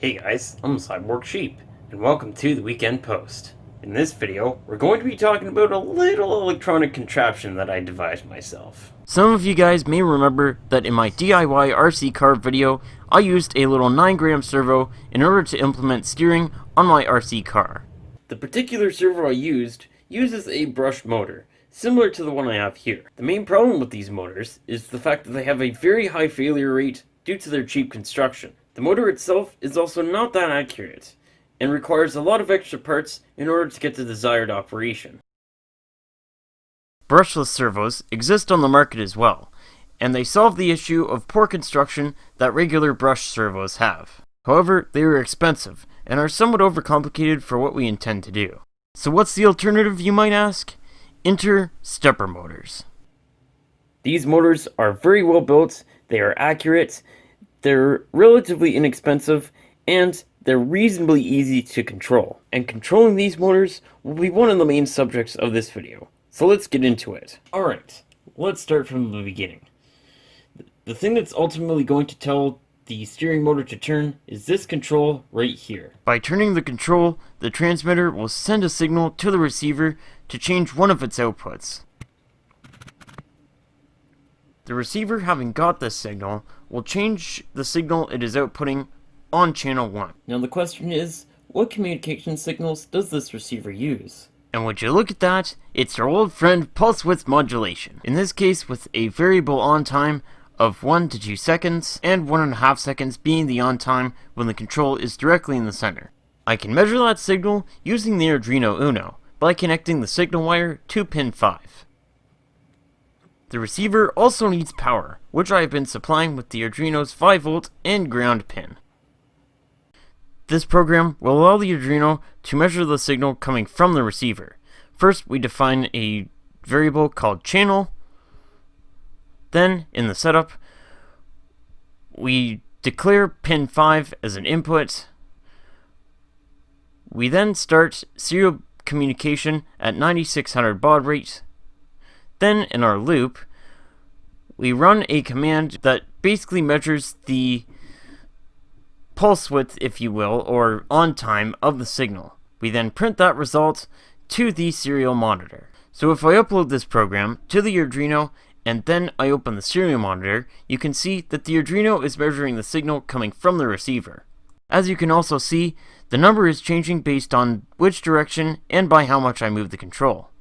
Hey guys, I'm Cyborg Sheep, and welcome to the Weekend Post. In this video, we're going to be talking about a little electronic contraption that I devised myself. Some of you guys may remember that in my DIY RC car video, I used a little 9-gram servo in order to implement steering on my RC car. The particular servo I used uses a brushed motor, similar to the one I have here. The main problem with these motors is the fact that they have a very high failure rate due to their cheap construction. The motor itself is also not that accurate, and requires a lot of extra parts in order to get the desired operation. Brushless servos exist on the market as well, and they solve the issue of poor construction that regular brush servos have. However, they are expensive, and are somewhat overcomplicated for what we intend to do. So what's the alternative, you might ask? Enter stepper motors. These motors are very well built, they are accurate, they're relatively inexpensive, and they're reasonably easy to control. And controlling these motors will be one of the main subjects of this video. So let's get into it. Alright, let's start from the beginning. The thing that's ultimately going to tell the steering motor to turn is this control right here. By turning the control, the transmitter will send a signal to the receiver to change one of its outputs. The receiver, having got this signal, will change the signal it is outputting on channel 1. Now the question is, what communication signals does this receiver use? And would you look at that, it's our old friend pulse width modulation. In this case with a variable on time of 1 to 2 seconds, and 1.5 seconds being the on time when the control is directly in the center. I can measure that signal using the Arduino Uno by connecting the signal wire to pin 5. The receiver also needs power, which I have been supplying with the Arduino's 5V and ground pin. This program will allow the Arduino to measure the signal coming from the receiver. First, we define a variable called channel. Then, in the setup, we declare pin 5 as an input. We then start serial communication at 9600 baud rate. Then, in our loop, we run a command that basically measures the pulse width, if you will, or on time of the signal. We then print that result to the serial monitor. So if I upload this program to the Arduino and then I open the serial monitor, you can see that the Arduino is measuring the signal coming from the receiver. As you can also see, the number is changing based on which direction and by how much I move the control.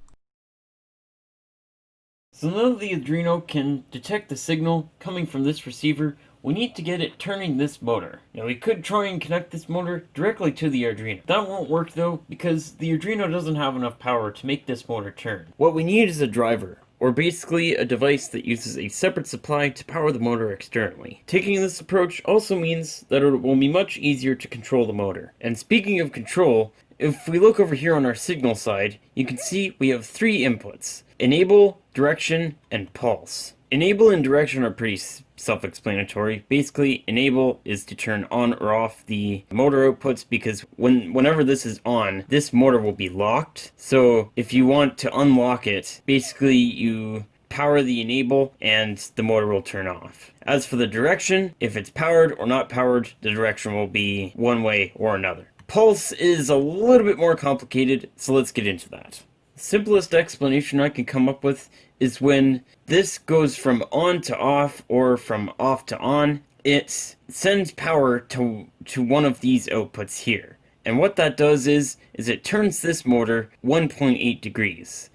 So now that the Arduino can detect the signal coming from this receiver, we need to get it turning this motor. Now we could try and connect this motor directly to the Arduino. That won't work though, because the Arduino doesn't have enough power to make this motor turn. What we need is a driver, or basically a device that uses a separate supply to power the motor externally. Taking this approach also means that it will be much easier to control the motor. And speaking of control, if we look over here on our signal side, you can see we have 3 inputs: enable, direction, and pulse. Enable and direction are pretty self-explanatory. Basically, enable is to turn on or off the motor outputs, because whenever this is on, this motor will be locked. So if you want to unlock it, basically you power the enable and the motor will turn off. As for the direction, if it's powered or not powered, the direction will be one way or another. Pulse is a little bit more complicated, so let's get into that. The simplest explanation I can come up with is when this goes from on to off or from off to on, it sends power to one of these outputs here. And what that does is it turns this motor 1.8 degrees.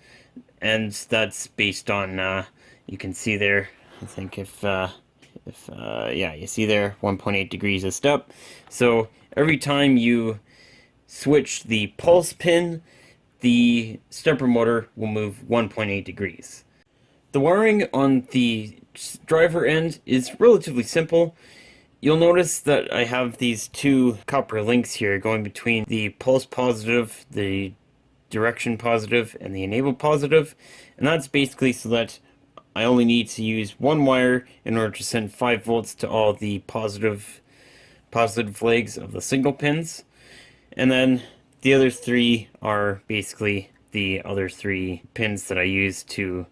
And that's based on, you can see there, I think yeah, you see there, 1.8 degrees a step. So every time you switch the pulse pin, the stepper motor will move 1.8 degrees. The wiring on the driver end is relatively simple. You'll notice that I have these 2 copper links here going between the pulse positive, the direction positive, and the enable positive. And that's basically so that I only need to use 1 wire in order to send 5 volts to all the positive legs of the signal pins. And then the other 3 are basically the other 3 pins that I use to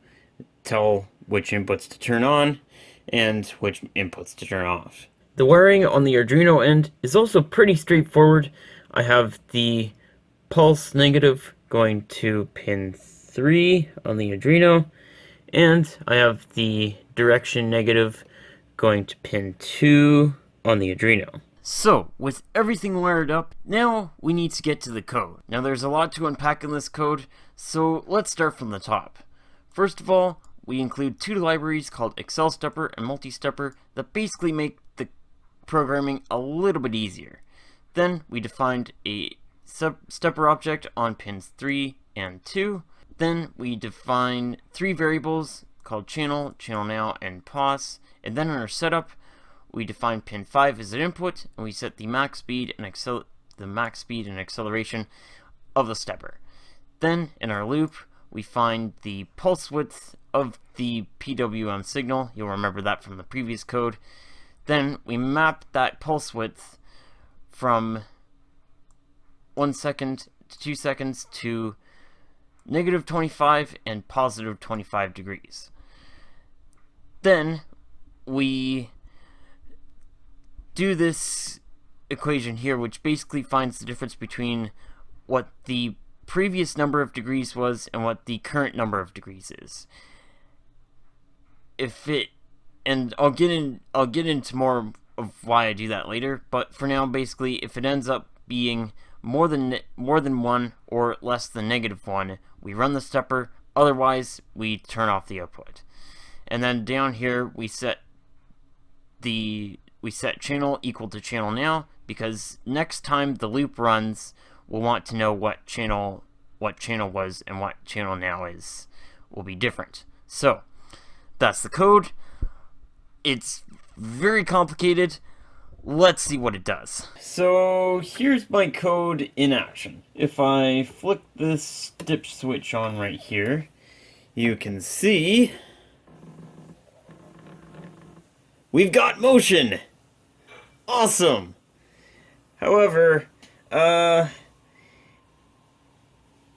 tell which inputs to turn on and which inputs to turn off. The wiring on the Arduino end is also pretty straightforward. I have the pulse negative going to pin 3 on the Arduino, and I have the direction negative going to pin 2 on the Arduino. So, with everything wired up, now we need to get to the code. Now there's a lot to unpack in this code, so let's start from the top. First of all, we include two libraries called Excel Stepper and Multi-Stepper that basically make the programming a little bit easier. Then we defined a stepper object on pins 3 and 2. Then we define 3 variables called channel, channel now, and pause. And then in our setup, we define pin 5 as an input, and we set the max speed and acceleration of the stepper. Then in our loop, we find the pulse width of the PWM signal. You'll remember that from the previous code. Then we map that pulse width from 1 second to 2 seconds to -25 and +25 degrees. Then we do this equation here, which basically finds the difference between what the previous number of degrees was and what the current number of degrees is. And I'll get into more of why I do that later, but for now, basically, if it ends up being more than 1 or less than -1, we run the stepper. Otherwise, we turn off the output. And then down here, we set channel equal to channel now, because next time the loop runs, we'll want to know what channel was and what channel now is will be different. So that's the code. It's very complicated. Let's see what it does. So here's my code in action. If I flick this dip switch on right here, you can see we've got motion. Awesome. However,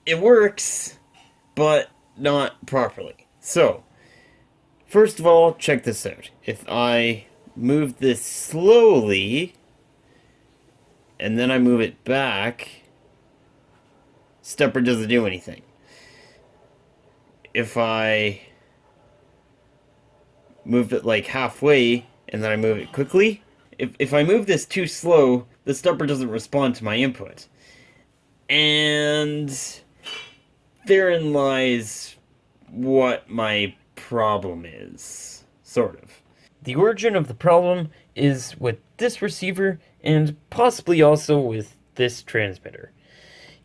it works, but not properly. So, first of all, check this out. If I move this slowly, and then I move it back, stepper doesn't do anything. If I move it like halfway, and then I move it quickly, if I move this too slow, the stepper doesn't respond to my input. And therein lies what my problem is, sort of. The origin of the problem is with this receiver and possibly also with this transmitter.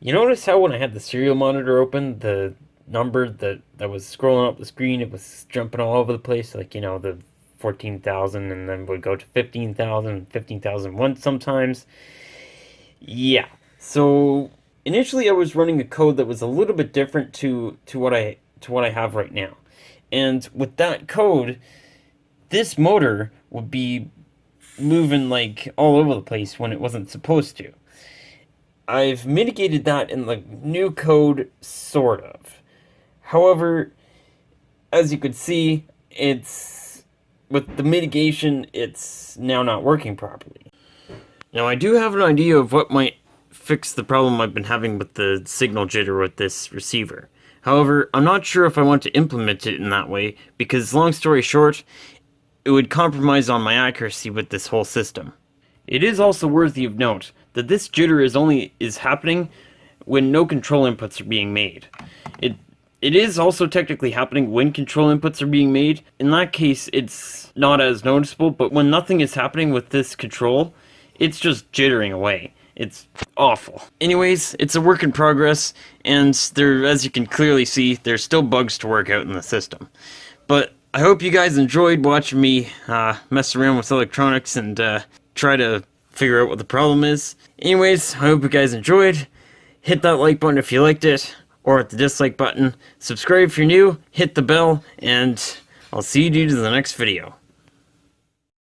You notice how when I had the serial monitor open, the number that was scrolling up the screen, it was jumping all over the place, like, you know, the 14,000, and then would go to 15,000, 15,001 sometimes. Yeah. So initially I was running a code that was a little bit different to what I have right now. And with that code, this motor would be moving like all over the place when it wasn't supposed to. I've mitigated that in the new code, sort of. However, as you could see, with the mitigation, it's now not working properly. Now, I do have an idea of what might fix the problem I've been having with the signal jitter with this receiver. However, I'm not sure if I want to implement it in that way, because long story short, it would compromise on my accuracy with this whole system. It is also worthy of note that this jitter is happening when no control inputs are being made. It is also technically happening when control inputs are being made. In that case, it's not as noticeable, but when nothing is happening with this control, it's just jittering away. It's awful. Anyways, it's a work in progress, and as you can clearly see, there's still bugs to work out in the system. But I hope you guys enjoyed watching me mess around with electronics and try to figure out what the problem is. Anyways, I hope you guys enjoyed. Hit that like button if you liked it, or hit the dislike button. Subscribe if you're new, hit the bell, and I'll see you dudes in the next video.